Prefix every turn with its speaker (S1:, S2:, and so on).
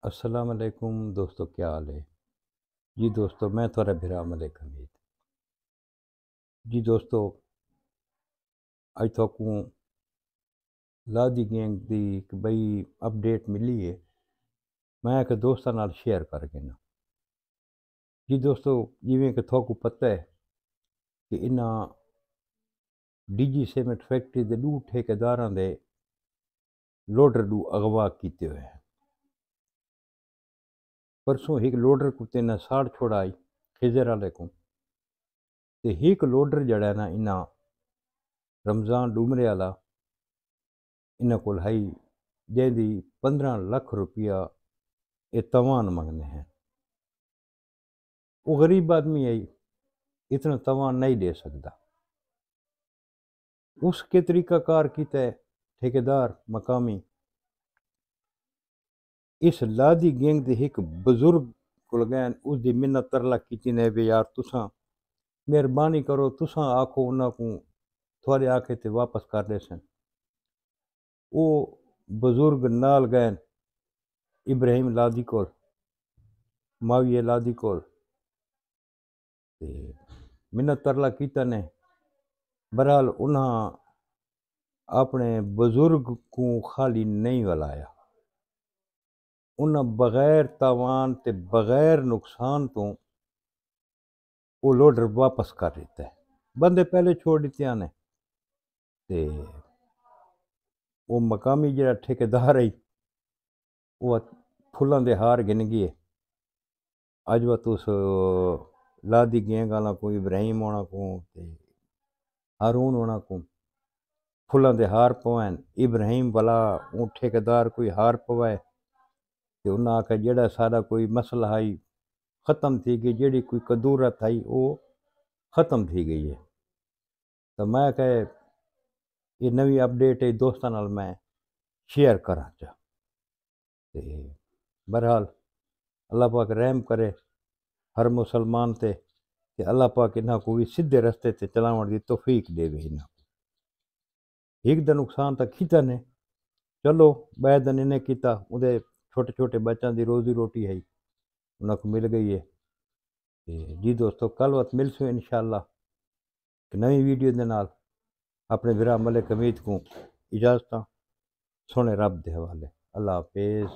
S1: السلام علیکم دوستو، کیا حال ہے؟ جی دوستو، میں تھوڑا بھرا ملک حمید۔ جی دوستو، اج تھوکوں لادی گینگ دی ایک بئی اپڈیٹ ملی ہے، میں ایک دوستاں نال شیئر کر کے نا۔ جی دوستو، جویں کہ تھوکوں پتہ ہے کہ انہاں ڈی جی سیمنٹ فیکٹری دے 2 ٹھیکیداراں دے لوڈر اغوا کیتے ہوئے ہیں۔ پرسوں ایک لوڈر کو تے نہ ساڑ چھوڑائی خضر والے کو، تے ایک لوڈر جڑا ہے نا انہاں رمضان ڈومرے والا انہاں کول ہائی جے دی 15 لاکھ روپیہ یہ توان منگنے ہیں۔ وہ غریب آدمی ہے، اتنا توان نہیں دے سکتا۔ اس کے طریقہ کار کیتا ہے ٹھیکیدار مقامی اس لادی گینگ دے ایک بزرگ کول گئے، اس دی منت ترلا کیتی نے بھی یار تساں مہربانی کرو، تساں آکھو انہاں کو تھوڑے آکھے تے واپس کر دے سن۔ وہ بزرگ نال گئے ابراہیم لادی کول، معاویہ لادی کول، تے منت ترلا کیتا نے۔ بہرحال انہاں اپنے بزرگ کو خالی نہیں ولایا، انہاں بغیر تاوان تے بغیر نقصان تو وہ لوڈر واپس کر دیتا ہے۔ بندے پہلے چھوڑ دیتے نے، تے وہ مقامی جڑا ٹھیکیدار ہے وہ پھلاں دے ہار گن گئے۔ اج وہ تس لادی گینگ والا کو ابراہیم ہونا کو تے ہارون ہونا کو پھلاں دے ہار پوائن، ابراہیم والا وہ ٹھیکیدار کوئی ہار پوائے تے انہاں آکھا جڑا سارا کوئی مسئلہ آئی ختم تھی گئی، جڑی کوئی قدورت آئی وہ ختم تھی گئی ہے۔ تو میں کہ یہ نوی اپڈیٹ ہے دوستاں نال میں شیئر کراں چاہ تے بہرحال اللہ پاک رحم کرے ہر مسلمان تے اللہ پاک انہاں کو بھی سیدھے رستے تے چلاون دی توفیق دے وے۔ انہاں ایک دا نقصان تا کیتا نے، چلو بعد انہیں کیتا اودے چھوٹے چھوٹے بچوں دی روزی روٹی ہے انہاں کو مل گئی ہے۔ جی دوستو، کل وقت ملسوں انشاءاللہ ایک نئی ویڈیو دے نال۔ اپنے برا ملک حمید کو اجازتاں، سونے رب دے حوالے۔ اللہ حافظ۔